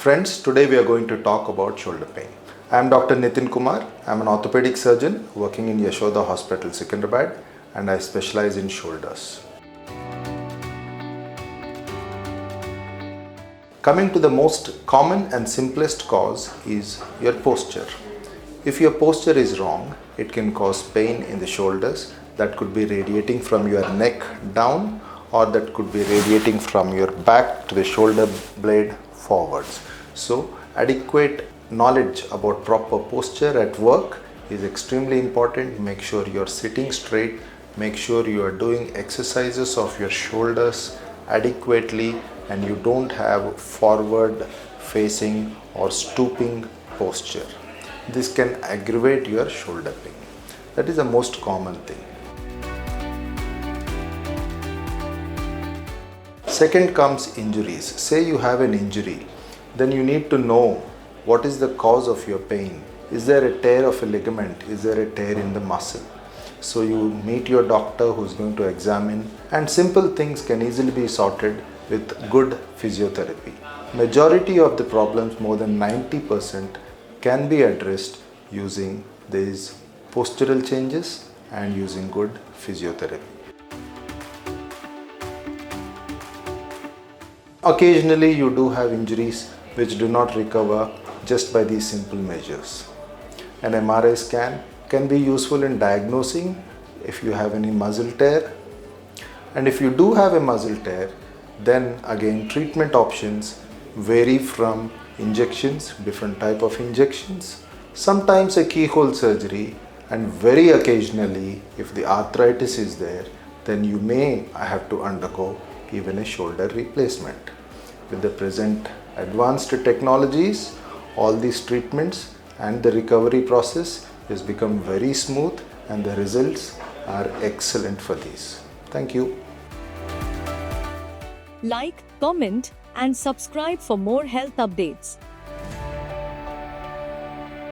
Friends, today we are going to talk about shoulder pain. I am Dr. Nithin Kumar. I am an orthopedic surgeon working in Yashoda Hospitals, Secunderabad, and I specialize in shoulders. Coming to the most common and simplest cause is your posture. If your posture is wrong, it can cause pain in the shoulders that could be radiating from your neck down, or that could be radiating from your back to the shoulder blade forwards. So, adequate knowledge about proper posture at work is extremely important. Make sure you're sitting straight, make sure you are doing exercises of your shoulders adequately, and you don't have forward facing or stooping posture. This can aggravate your shoulder pain. That is the most common thing. Second comes injuries. Say you have an injury, then you need to know what is the cause of your pain. Is there a tear of a ligament? Is there a tear in the muscle? So you meet your doctor who's going to examine, and simple things can easily be sorted with good physiotherapy. Majority of the problems, more than 90%, can be addressed using these postural changes and using good physiotherapy. Occasionally you do have injuries which do not recover just by these simple measures. An MRI scan can be useful in diagnosing if you have any muscle tear, and if you do have a muscle tear, then again treatment options vary from injections, different type of injections, sometimes a keyhole surgery, and very occasionally if the arthritis is there, then you may have to undergo even a shoulder replacement. With the present advanced technologies, all these treatments and the recovery process has become very smooth, and the results are excellent for these. Thank you. Like, comment, and subscribe for more health updates.